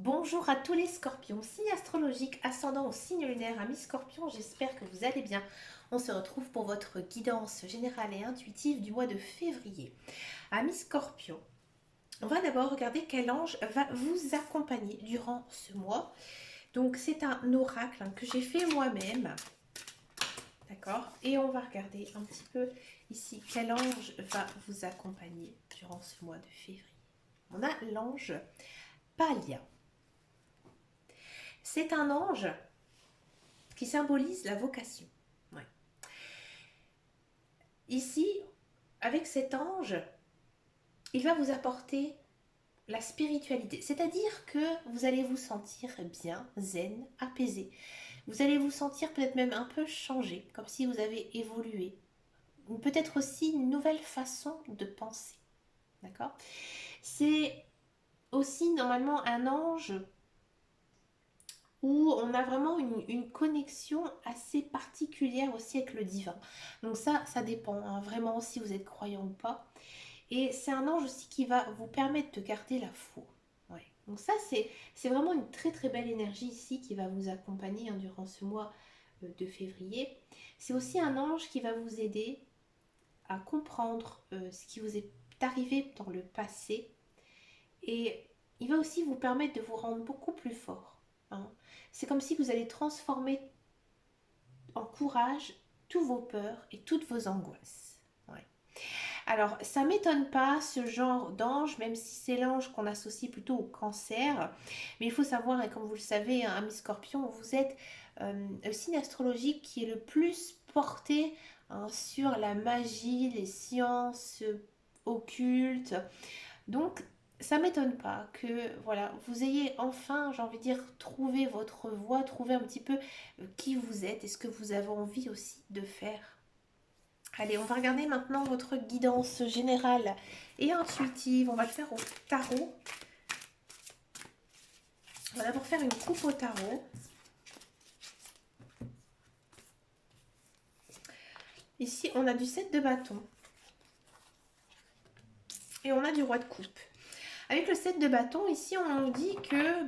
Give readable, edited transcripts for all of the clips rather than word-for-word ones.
Bonjour à tous les scorpions, signe astrologique, ascendant au signe lunaire, amis scorpions, j'espère que vous allez bien. On se retrouve pour votre guidance générale et intuitive du mois de février. Amis scorpions, on va d'abord regarder quel ange va vous accompagner durant ce mois. Donc c'est un oracle que j'ai fait moi-même, d'accord? Et on va regarder un petit peu ici quel ange va vous accompagner durant ce mois de février. On a l'ange Palia. C'est un ange qui symbolise la vocation. Ouais. Ici, avec cet ange, il va vous apporter la spiritualité. C'est-à-dire que vous allez vous sentir bien, zen, apaisé. Vous allez vous sentir peut-être même un peu changé, comme si vous avez évolué. Peut-être aussi une nouvelle façon de penser. D'accord? C'est aussi normalement un ange où on a vraiment une connexion assez particulière aussi avec le divin. Donc ça dépend hein, vraiment si vous êtes croyant ou pas. Et c'est un ange aussi qui va vous permettre de garder la foi. Ouais. Donc ça, c'est vraiment une très très belle énergie ici qui va vous accompagner hein, durant ce mois de février. C'est aussi un ange qui va vous aider à comprendre ce qui vous est arrivé dans le passé. Et il va aussi vous permettre de vous rendre beaucoup plus fort. Hein. C'est comme si vous allez transformer en courage tous vos peurs et toutes vos angoisses. Ouais. Alors, ça m'étonne pas ce genre d'ange, même si c'est l'ange qu'on associe plutôt au cancer. Mais il faut savoir, et comme vous le savez, hein, ami Scorpion, vous êtes le signe astrologique qui est le plus porté hein, sur la magie, les sciences occultes. Donc, ça m'étonne pas que voilà, vous ayez enfin, j'ai envie de dire, trouvé votre voie, trouvé un petit peu qui vous êtes et ce que vous avez envie aussi de faire. Allez, on va regarder maintenant votre guidance générale et intuitive. On va le faire au tarot. On va d'abord faire une coupe au tarot. Ici, on a du 7 de bâton. Et on a du roi de coupe. Avec le 7 de bâton, ici, on nous dit que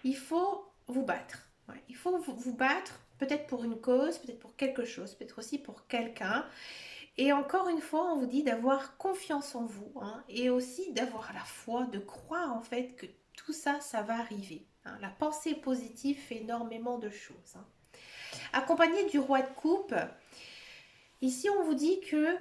il faut vous battre. Ouais, il faut vous battre, peut-être pour une cause, peut-être pour quelque chose, peut-être aussi pour quelqu'un. Et encore une fois, on vous dit d'avoir confiance en vous hein, et aussi d'avoir la foi, de croire en fait que tout ça, ça va arriver. Hein. La pensée positive fait énormément de choses. Hein. Accompagné du roi de coupe, ici on vous dit que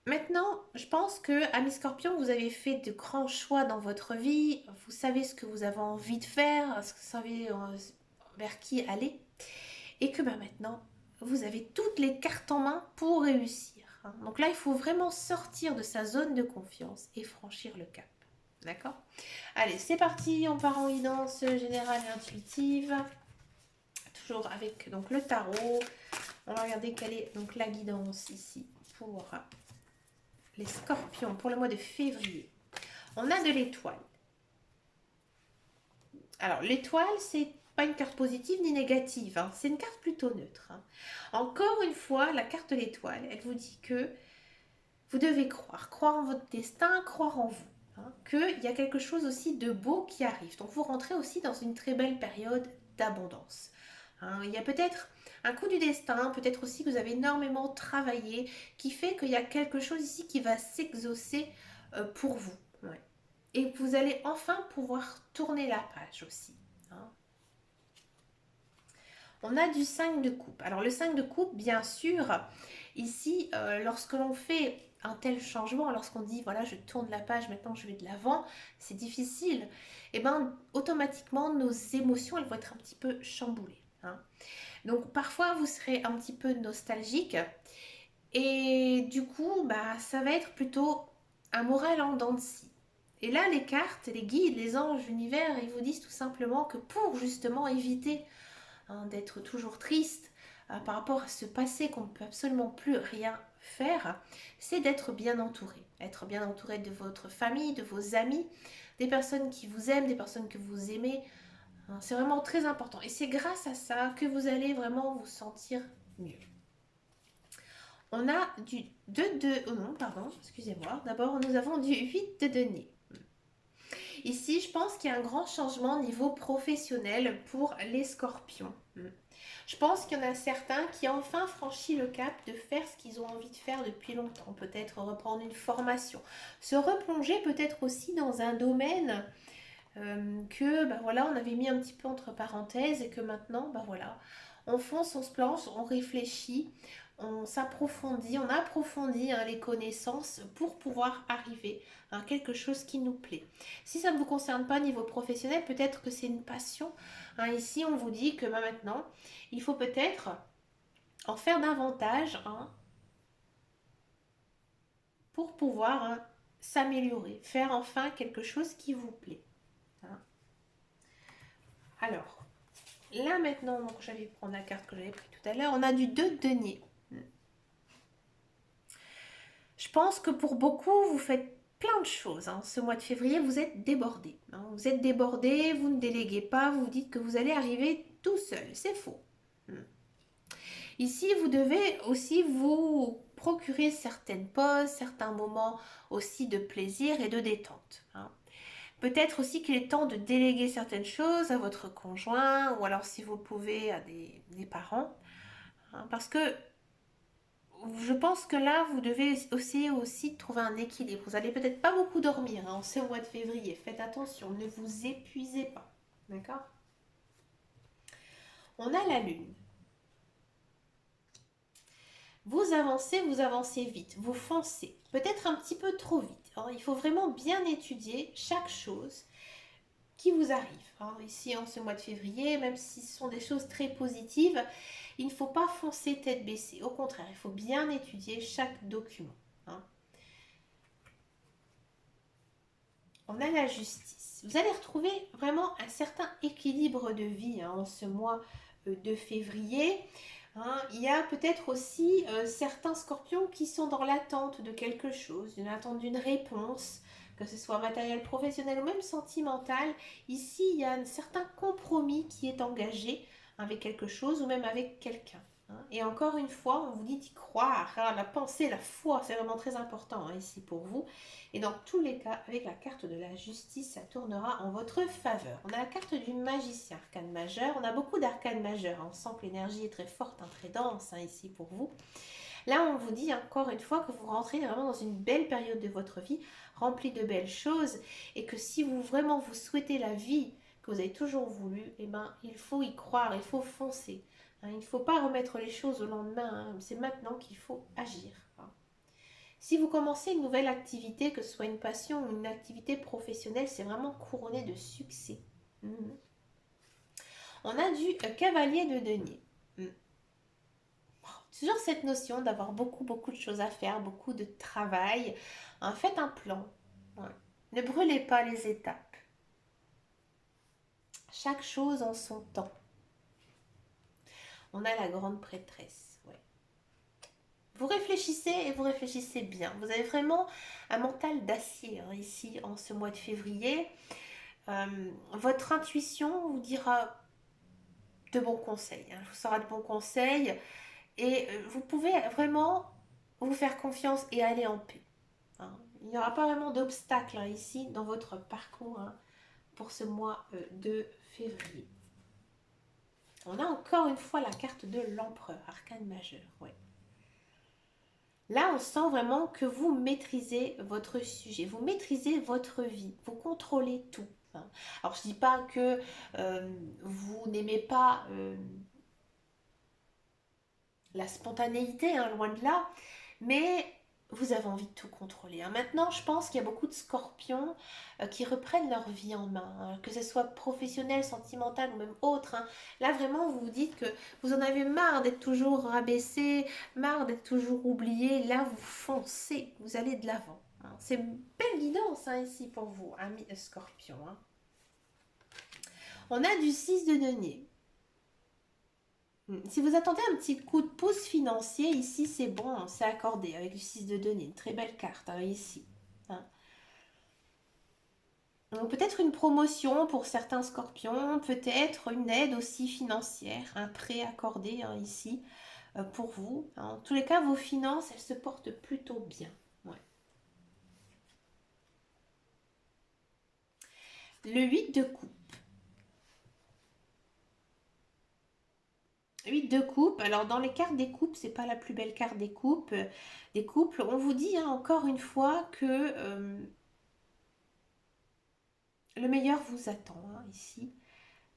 maintenant, je pense que, amis Scorpion, vous avez fait de grands choix dans votre vie. Vous savez ce que vous avez envie de faire, ce que vous savez vers qui aller. Et que maintenant, vous avez toutes les cartes en main pour réussir. Hein. Donc là, il faut vraiment sortir de sa zone de confiance et franchir le cap. D'accord? Allez, c'est parti. On part en guidance générale et intuitive. Toujours avec donc, le tarot. On va regarder quelle est donc, la guidance ici pour les scorpions pour le mois de février. On a de l'étoile. Alors, l'étoile, c'est pas une carte positive ni négative, hein. C'est une carte plutôt neutre. Hein. Encore une fois, la carte de l'étoile, elle vous dit que vous devez croire, croire en votre destin, croire en vous. Hein, qu'il y a quelque chose aussi de beau qui arrive. Donc vous rentrez aussi dans une très belle période d'abondance. Hein, il y a peut-être un coup du destin, peut-être aussi que vous avez énormément travaillé, qui fait qu'il y a quelque chose ici qui va s'exaucer pour vous. Ouais. Et vous allez enfin pouvoir tourner la page aussi. Hein. On a du 5 de coupe. Alors le 5 de coupe, bien sûr, ici, lorsque l'on fait un tel changement, lorsqu'on dit voilà je tourne la page, maintenant je vais de l'avant, c'est difficile, et bien automatiquement nos émotions elles vont être un petit peu chamboulées. Hein. Donc parfois vous serez un petit peu nostalgique et du coup ça va être plutôt un moral en dents de scie. Et là les cartes, les guides, les anges, l'univers, ils vous disent tout simplement que pour justement éviter hein, d'être toujours triste par rapport à ce passé qu'on ne peut absolument plus rien faire, c'est d'être bien entouré. Être bien entouré de votre famille, de vos amis, des personnes qui vous aiment, des personnes que vous aimez. Hein, c'est vraiment très important. Et c'est grâce à ça que vous allez vraiment vous sentir mieux. On a du 2 de... Oh non, pardon, excusez-moi. D'abord, nous avons du 8 de denier. Ici, je pense qu'il y a un grand changement au niveau professionnel pour les scorpions. Je pense qu'il y en a certains qui ont enfin franchi le cap de faire ce qu'ils ont envie de faire depuis longtemps. Peut-être reprendre une formation, se replonger peut-être aussi dans un domaine que bah voilà, on avait mis un petit peu entre parenthèses et que maintenant, bah voilà, on fonce, on se planche, on réfléchit, on s'approfondit, on approfondit hein, les connaissances pour pouvoir arriver à quelque chose qui nous plaît. Si ça ne vous concerne pas au niveau professionnel, peut-être que c'est une passion. Hein, ici, on vous dit que bah, maintenant, il faut peut-être en faire davantage hein, pour pouvoir hein, s'améliorer, faire enfin quelque chose qui vous plaît. Hein. Alors, là maintenant, donc je vais prendre la carte que j'avais prise tout à l'heure, on a du 2 de denier. Je pense que pour beaucoup, vous faites plein de choses. Hein. Ce mois de février, vous êtes débordé. Hein. Vous êtes débordé, vous ne déléguez pas, vous vous dites que vous allez arriver tout seul. C'est faux. Ici, vous devez aussi vous procurer certaines pauses, certains moments aussi de plaisir et de détente. Hein. Peut-être aussi qu'il est temps de déléguer certaines choses à votre conjoint ou alors si vous pouvez à des parents. Hein, parce que je pense que là, vous devez aussi trouver un équilibre. Vous n'allez peut-être pas beaucoup dormir hein, en ce mois de février. Faites attention, ne vous épuisez pas. D'accord? On a la lune. Vous avancez vite, vous foncez. Peut-être un petit peu trop vite. Hein. Il faut vraiment bien étudier chaque chose qui vous arrive. Hein. Ici, en ce mois de février, même si ce sont des choses très positives, il ne faut pas foncer tête baissée. Au contraire, il faut bien étudier chaque document. Hein. On a la justice. Vous allez retrouver vraiment un certain équilibre de vie hein, en ce mois de février. Hein. Il y a peut-être aussi certains scorpions qui sont dans l'attente de quelque chose, d'une attente d'une réponse, que ce soit matériel, professionnel ou même sentimental. Ici, il y a un certain compromis qui est engagé avec quelque chose ou même avec quelqu'un. Hein. Et encore une fois, on vous dit d'y croire. Hein. La pensée, la foi, c'est vraiment très important hein, ici pour vous. Et dans tous les cas, avec la carte de la justice, ça tournera en votre faveur. On a la carte du magicien, arcane majeur. On a beaucoup d'arcanes majeurs. On sent que l'énergie est très forte, hein, très dense hein, ici pour vous. Là, on vous dit encore une fois que vous rentrez vraiment dans une belle période de votre vie, remplie de belles choses, et que si vous vraiment vous souhaitez la vie que vous avez toujours voulu, eh ben, il faut y croire, il faut foncer. Hein, il ne faut pas remettre les choses au lendemain, hein, c'est maintenant qu'il faut agir. Hein. Si vous commencez une nouvelle activité, que ce soit une passion ou une activité professionnelle, c'est vraiment couronné de succès. On a du cavalier de denier. Toujours cette notion d'avoir beaucoup de choses à faire, beaucoup de travail. Hein, faites un plan. Ouais. Ne brûlez pas les étapes. Chaque chose en son temps. On a la grande prêtresse. Ouais. Vous réfléchissez et vous réfléchissez bien. Vous avez vraiment un mental d'acier hein, ici en ce mois de février. Votre intuition vous dira de bons conseils. Hein, vous saura de bons conseils et vous pouvez vraiment vous faire confiance et aller en paix. Hein. Il n'y aura pas vraiment d'obstacle hein, ici dans votre parcours hein, pour ce mois de février. On a encore une fois la carte de l'empereur, arcane majeur. Ouais. Là, on sent vraiment que vous maîtrisez votre sujet, vous maîtrisez votre vie, vous contrôlez tout. Hein. Alors, je ne dis pas que vous n'aimez pas la spontanéité, hein, loin de là, mais vous avez envie de tout contrôler. Hein. Maintenant, je pense qu'il y a beaucoup de scorpions qui reprennent leur vie en main, hein, que ce soit professionnel, sentimental ou même autre. Hein. Là, vraiment, vous vous dites que vous en avez marre d'être toujours rabaissé, marre d'être toujours oublié. Là, vous foncez, vous allez de l'avant. Hein. C'est une belle guidance hein, ici pour vous, amis scorpions. Hein. On a du 6 de denier. Si vous attendez un petit coup de pouce financier, ici c'est bon, hein, c'est accordé avec le 6 de denier. Une très belle carte hein, ici. Hein. Peut-être une promotion pour certains scorpions, peut-être une aide aussi financière, un prêt accordé hein, ici pour vous. Hein. En tous les cas, vos finances, elles se portent plutôt bien. Ouais. Le 8 de coupe. 8 de coupe. Alors, dans les cartes des coupes, c'est pas la plus belle carte des coupes. Des couples, on vous dit hein, encore une fois que le meilleur vous attend hein, ici.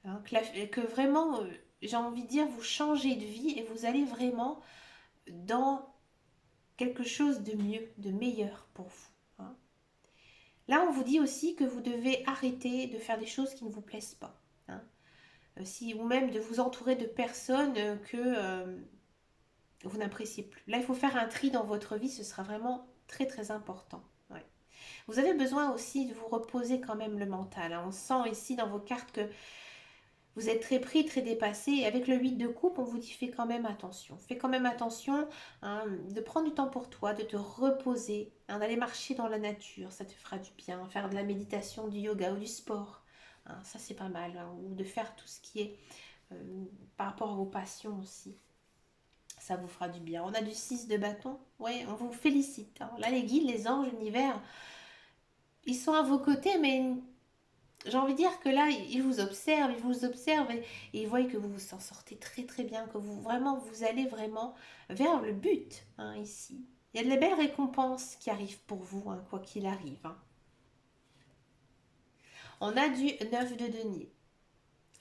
Hein, que vraiment, j'ai envie de dire, vous changez de vie et vous allez vraiment dans quelque chose de mieux, de meilleur pour vous. Hein. Là, on vous dit aussi que vous devez arrêter de faire des choses qui ne vous plaisent pas. Hein. Si, ou même de vous entourer de personnes que vous n'appréciez plus. Là, il faut faire un tri dans votre vie, ce sera vraiment très très important. Ouais. Vous avez besoin aussi de vous reposer quand même le mental. Hein. On sent ici dans vos cartes que vous êtes très pris, très dépassé. Et avec le 8 de coupe, on vous dit fais quand même attention. Fais quand même attention hein, de prendre du temps pour toi, de te reposer, hein, d'aller marcher dans la nature, ça te fera du bien. Faire de la méditation, du yoga ou du sport, hein, ça c'est pas mal. Hein, ou de faire tout ce qui est par rapport à vos passions aussi. Ça vous fera du bien. On a du 6 de bâton. Ouais, on vous félicite. Hein. Là, les guides, les anges, l'univers, ils sont à vos côtés, mais j'ai envie de dire que là, ils vous observent et ils voient que vous vous en sortez très très bien, que vous vraiment, vous allez vraiment vers le but hein, ici. Il y a de la belles récompenses qui arrivent pour vous, hein, quoi qu'il arrive. Hein. On a du 9 de denier.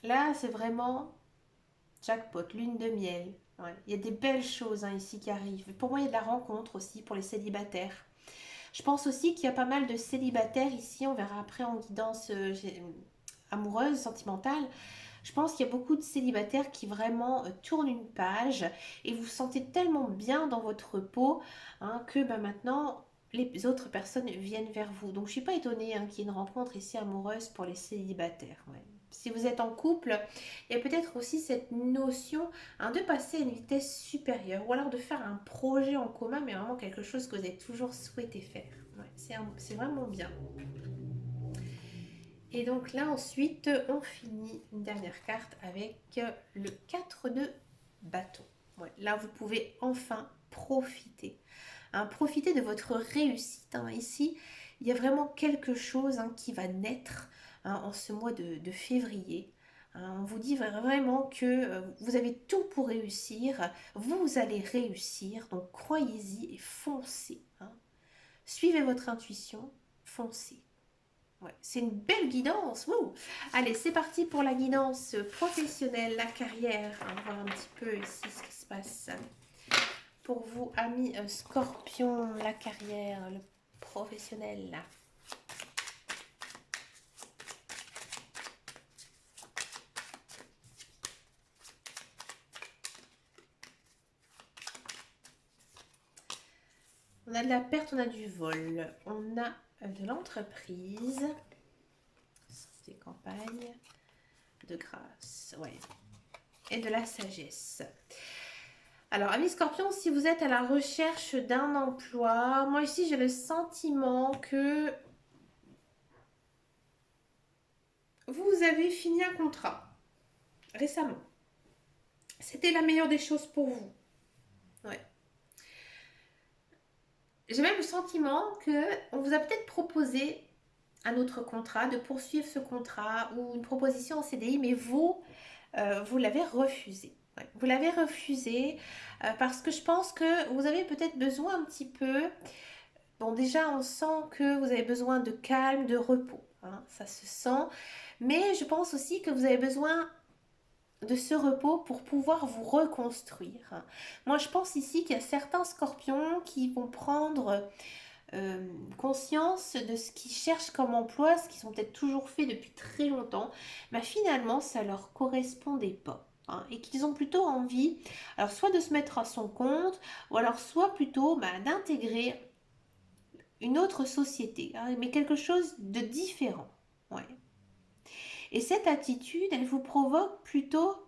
Là, c'est vraiment jackpot, lune de miel. Ouais. Il y a des belles choses hein, ici qui arrivent. Pour moi, il y a de la rencontre aussi pour les célibataires. Je pense aussi qu'il y a pas mal de célibataires ici, on verra après en guidance amoureuse, sentimentale. Je pense qu'il y a beaucoup de célibataires qui vraiment tournent une page et vous vous sentez tellement bien dans votre peau hein, que ben, maintenant les autres personnes viennent vers vous. Donc je ne suis pas étonnée hein, qu'il y ait une rencontre ici amoureuse pour les célibataires. Ouais. Si vous êtes en couple, il y a peut-être aussi cette notion hein, de passer à une vitesse supérieure ou alors de faire un projet en commun, mais vraiment quelque chose que vous avez toujours souhaité faire. Ouais, c'est vraiment bien. Et donc là, ensuite, on finit une dernière carte avec le 4 de bâton. Ouais, là, vous pouvez enfin profiter. Hein, profiter de votre réussite. Hein. Ici, il y a vraiment quelque chose hein, qui va naître hein, en ce mois de février. Hein, on vous dit vraiment que vous avez tout pour réussir. Vous allez réussir. Donc, croyez-y et foncez. Hein. Suivez votre intuition. Foncez. Ouais, c'est une belle guidance. Wouh. Allez, c'est parti pour la guidance professionnelle, la carrière. On va voir un petit peu ici ce qui se passe. Pour vous, amis scorpion, la carrière, le professionnel. On a de la perte, on a du vol. On a de l'entreprise. Des campagnes. De grâce, ouais. Et de la sagesse. Alors, amis scorpions, si vous êtes à la recherche d'un emploi, moi ici j'ai le sentiment que vous avez fini un contrat récemment. C'était la meilleure des choses pour vous. Ouais. J'ai même le sentiment qu'on vous a peut-être proposé un autre contrat, de poursuivre ce contrat ou une proposition en CDI, mais vous, vous l'avez refusé. Ouais, vous l'avez refusé parce que je pense que vous avez peut-être besoin un petit peu. Bon, déjà, on sent que vous avez besoin de calme, de repos. Hein, ça se sent. Mais je pense aussi que vous avez besoin de ce repos pour pouvoir vous reconstruire. Moi, je pense ici qu'il y a certains scorpions qui vont prendre conscience de ce qu'ils cherchent comme emploi, ce qu'ils ont peut-être toujours fait depuis très longtemps, mais finalement, ça leur correspondait pas. Hein, et qu'ils ont plutôt envie, alors soit de se mettre à son compte, ou alors soit plutôt d'intégrer une autre société, hein, mais quelque chose de différent. Ouais. Et cette attitude, elle vous provoque plutôt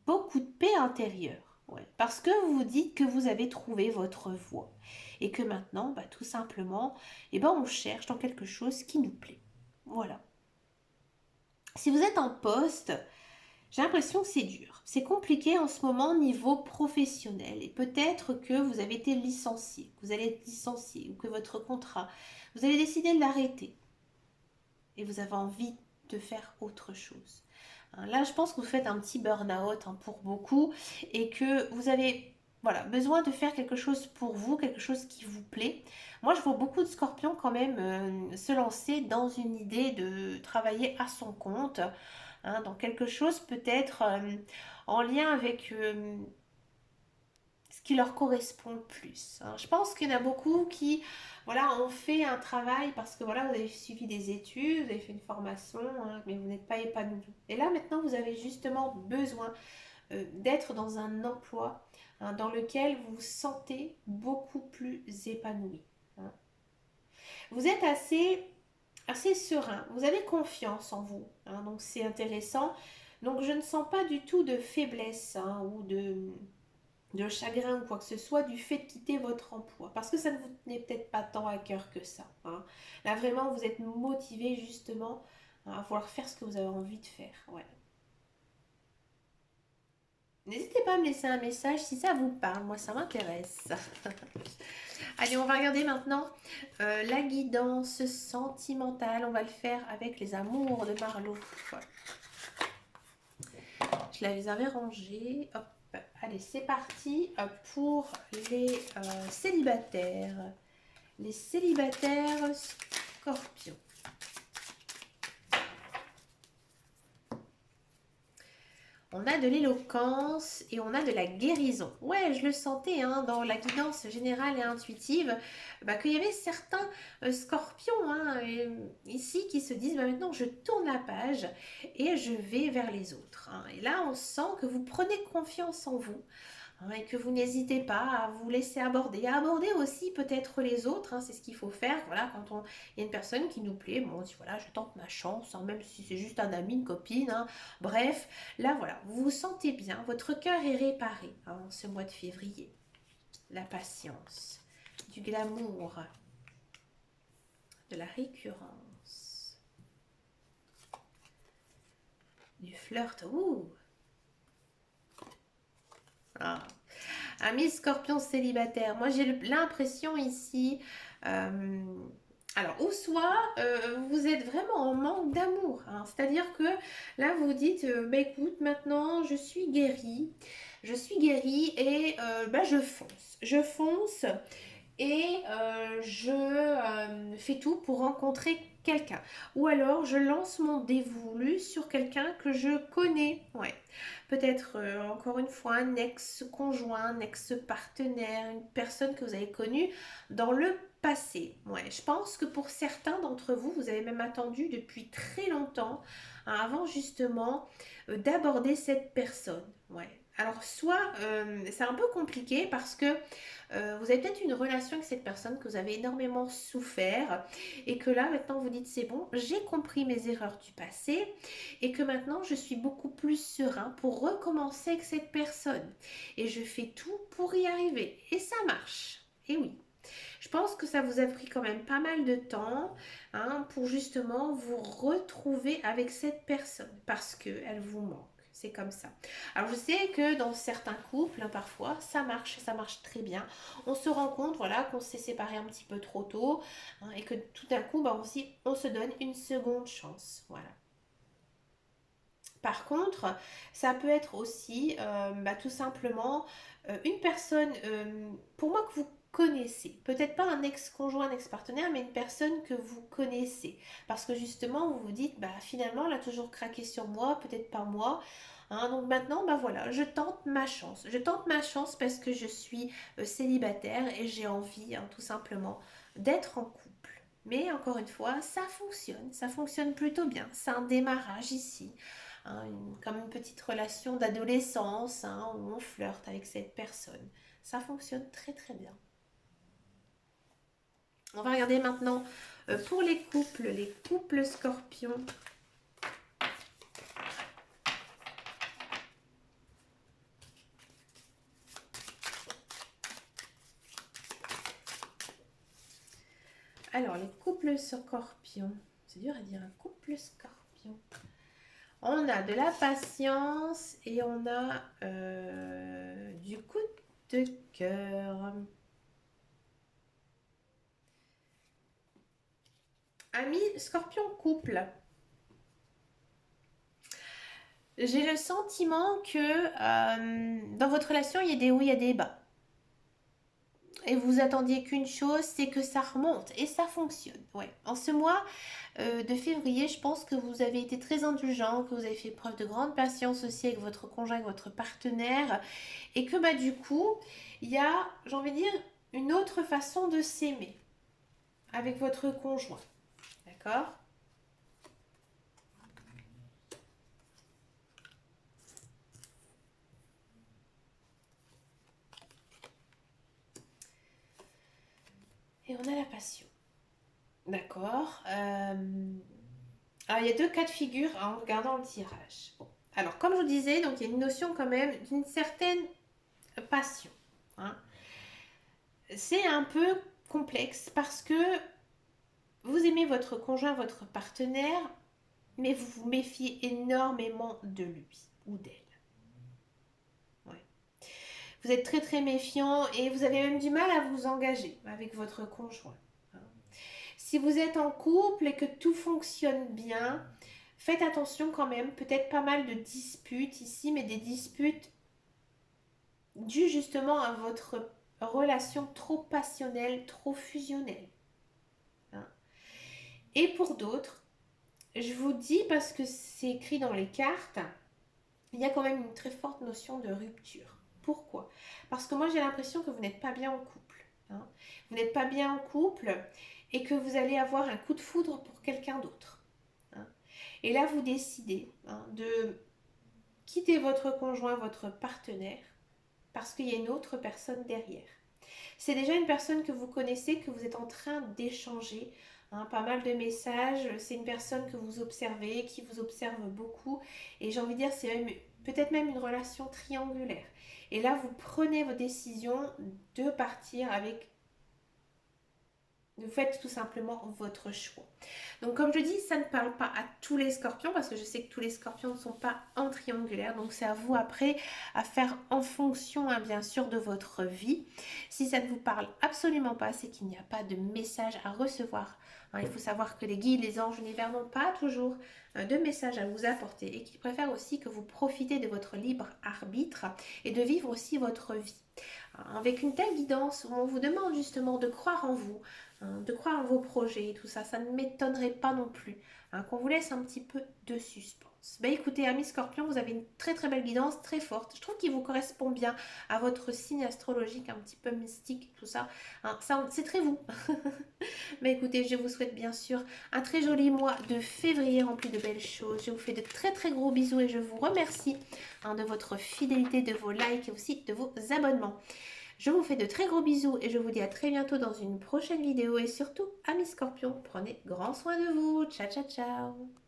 beaucoup de paix intérieure. Ouais. Parce que vous vous dites que vous avez trouvé votre voie. Et que maintenant, tout simplement, on cherche dans quelque chose qui nous plaît. Voilà. Si vous êtes en poste, j'ai l'impression que c'est dur. C'est compliqué en ce moment au niveau professionnel. Et peut-être que vous avez été licencié, que vous allez être licencié ou que votre contrat, vous allez décider de l'arrêter. et vous avez envie de faire autre chose. Hein, là, je pense que vous faites un petit burn-out hein, pour beaucoup et que vous avez voilà, besoin de faire quelque chose pour vous, quelque chose qui vous plaît. Moi, je vois beaucoup de scorpions quand même se lancer dans une idée de travailler à son compte, hein, dans quelque chose peut-être en lien avec ce qui leur correspond le plus. Hein. Je pense qu'il y en a beaucoup qui, voilà, ont fait un travail parce que voilà, vous avez suivi des études, vous avez fait une formation, hein, mais vous n'êtes pas épanoui. Et là, maintenant, vous avez justement besoin d'être dans un emploi hein, dans lequel vous vous sentez beaucoup plus épanoui. Hein. Vous êtes assez serein, vous avez confiance en vous, hein, donc c'est intéressant. Donc je ne sens pas du tout de faiblesse hein, ou de chagrin ou quoi que ce soit du fait de quitter votre emploi. Parce que ça ne vous tenait peut-être pas tant à cœur que ça. Hein. Là, vraiment, vous êtes motivé justement à vouloir faire ce que vous avez envie de faire. Ouais. N'hésitez pas à me laisser un message si ça vous parle. Moi, ça m'intéresse. Allez, on va regarder maintenant la guidance sentimentale. On va le faire avec les amours de Marlowe. Voilà. Je les avais rangés. Hop. Allez, c'est parti pour les célibataires. Les célibataires scorpions. On a de l'éloquence et on a de la guérison. Ouais, je le sentais hein, dans la guidance générale et intuitive, qu'il y avait certains scorpions hein, ici qui se disent maintenant je tourne la page et je vais vers les autres. Hein. Et là, on sent que vous prenez confiance en vous. Hein, et que vous n'hésitez pas à vous laisser aborder, à aborder aussi peut-être les autres, hein, c'est ce qu'il faut faire, voilà, quand il y a une personne qui nous plaît, bon, on dit voilà, je tente ma chance, hein, même si c'est juste un ami, une copine, hein, bref, là voilà, vous vous sentez bien, votre cœur est réparé hein, en ce mois de février, la patience, du glamour, de la récurrence, du flirt, ouh, ah. Amis scorpion célibataire, moi j'ai l'impression ici, alors ou soit vous êtes vraiment en manque d'amour, hein, c'est-à-dire que là vous vous dites, écoute maintenant je suis guérie et je fonce et je fais tout pour rencontrer quelqu'un. Ou alors je lance mon dévolu sur quelqu'un que je connais. Ouais. Peut-être encore une fois un ex-conjoint, un ex-partenaire, une personne que vous avez connue dans le passé. Ouais. Je pense que pour certains d'entre vous, vous avez même attendu depuis très longtemps hein, avant justement d'aborder cette personne. Ouais. Alors soit c'est un peu compliqué parce que vous avez peut-être une relation avec cette personne que vous avez énormément souffert et que là maintenant vous dites c'est bon, j'ai compris mes erreurs du passé et que maintenant je suis beaucoup plus serein pour recommencer avec cette personne et je fais tout pour y arriver et ça marche. Et oui. Je pense que ça vous a pris quand même pas mal de temps hein, pour justement vous retrouver avec cette personne parce qu'elle vous manque. C'est comme ça. Alors je sais que dans certains couples, hein, parfois, ça marche très bien. On se rend compte, voilà, qu'on s'est séparés un petit peu trop tôt hein, et que tout d'un coup, on se donne une seconde chance. Voilà. Par contre, ça peut être aussi tout simplement une personne, pour moi, que vous connaissez. Peut-être pas un ex-conjoint, un ex-partenaire, mais une personne que vous connaissez. Parce que justement, vous vous dites, finalement, elle a toujours craqué sur moi, peut-être pas moi. Hein, donc maintenant, voilà, je tente ma chance. Je tente ma chance parce que je suis célibataire et j'ai envie, hein, tout simplement, d'être en couple. Mais encore une fois, ça fonctionne plutôt bien. C'est un démarrage ici hein, comme une petite relation d'adolescence hein, où on flirte avec cette personne. Ça fonctionne très très bien. On va regarder maintenant pour les couples scorpions. Alors, les couples scorpions. C'est dur à dire, un couple scorpion. On a de la patience et on a du coup de cœur. Ami Scorpion couple, j'ai le sentiment que dans votre relation, il y a des hauts, il y a des bas. Et vous attendiez qu'une chose, c'est que ça remonte. Et ça fonctionne. Ouais. En ce mois de février, je pense que vous avez été très indulgent, que vous avez fait preuve de grande patience aussi avec votre conjoint, avec votre partenaire. Et que bah, du coup, il y a, j'ai envie de dire, une autre façon de s'aimer avec votre conjoint. D'accord? Et on a la passion. D'accord. Alors, il y a deux cas de figure en regardant le tirage. Bon. Alors, comme je vous disais, donc il y a une notion quand même d'une certaine passion. Hein. C'est un peu complexe parce que vous aimez votre conjoint, votre partenaire, mais vous vous méfiez énormément de lui ou d'elle. Ouais. Vous êtes très très méfiant et vous avez même du mal à vous engager avec votre conjoint. Hein. Si vous êtes en couple et que tout fonctionne bien, faites attention quand même, peut-être pas mal de disputes ici, mais des disputes dues justement à votre relation trop passionnelle, trop fusionnelle. Hein. Et pour d'autres, je vous dis parce que c'est écrit dans les cartes, il y a quand même une très forte notion de rupture. Pourquoi? Parce que moi j'ai l'impression que vous n'êtes pas bien en couple. Hein. Vous n'êtes pas bien en couple et que vous allez avoir un coup de foudre pour quelqu'un d'autre. Hein. Et là vous décidez de quitter votre conjoint, votre partenaire, parce qu'il y a une autre personne derrière. C'est déjà une personne que vous connaissez, que vous êtes en train d'échanger. Hein, pas mal de messages. C'est une personne que vous observez, qui vous observe beaucoup. Et j'ai envie de dire, c'est peut-être même une relation triangulaire. Et là, vous prenez vos décisions de partir avec. Vous faites tout simplement votre choix. Donc comme je dis, ça ne parle pas à tous les scorpions parce que je sais que tous les scorpions ne sont pas en triangulaire. Donc c'est à vous après à faire en fonction bien sûr de votre vie. Si ça ne vous parle absolument pas, c'est qu'il n'y a pas de message à recevoir. Hein, il faut savoir que les guides, les anges, l'univers n'ont pas toujours de message à vous apporter et qu'ils préfèrent aussi que vous profitez de votre libre arbitre et de vivre aussi votre vie. Avec une telle guidance où on vous demande justement de croire en vous, de croire en vos projets et tout ça, ça ne m'étonnerait pas non plus qu'on vous laisse un petit peu de suspense. Bah écoutez, amis Scorpion, vous avez une très très belle guidance, très forte. Je trouve qu'il vous correspond bien à votre signe astrologique, un petit peu mystique, tout ça. Ça c'est très vous. Mais écoutez, je vous souhaite bien sûr un très joli mois de février rempli de belles choses. Je vous fais de très très gros bisous et je vous remercie de votre fidélité, de vos likes et aussi de vos abonnements. Je vous fais de très gros bisous et je vous dis à très bientôt dans une prochaine vidéo. Et surtout, amis Scorpions, prenez grand soin de vous. Ciao, ciao, ciao.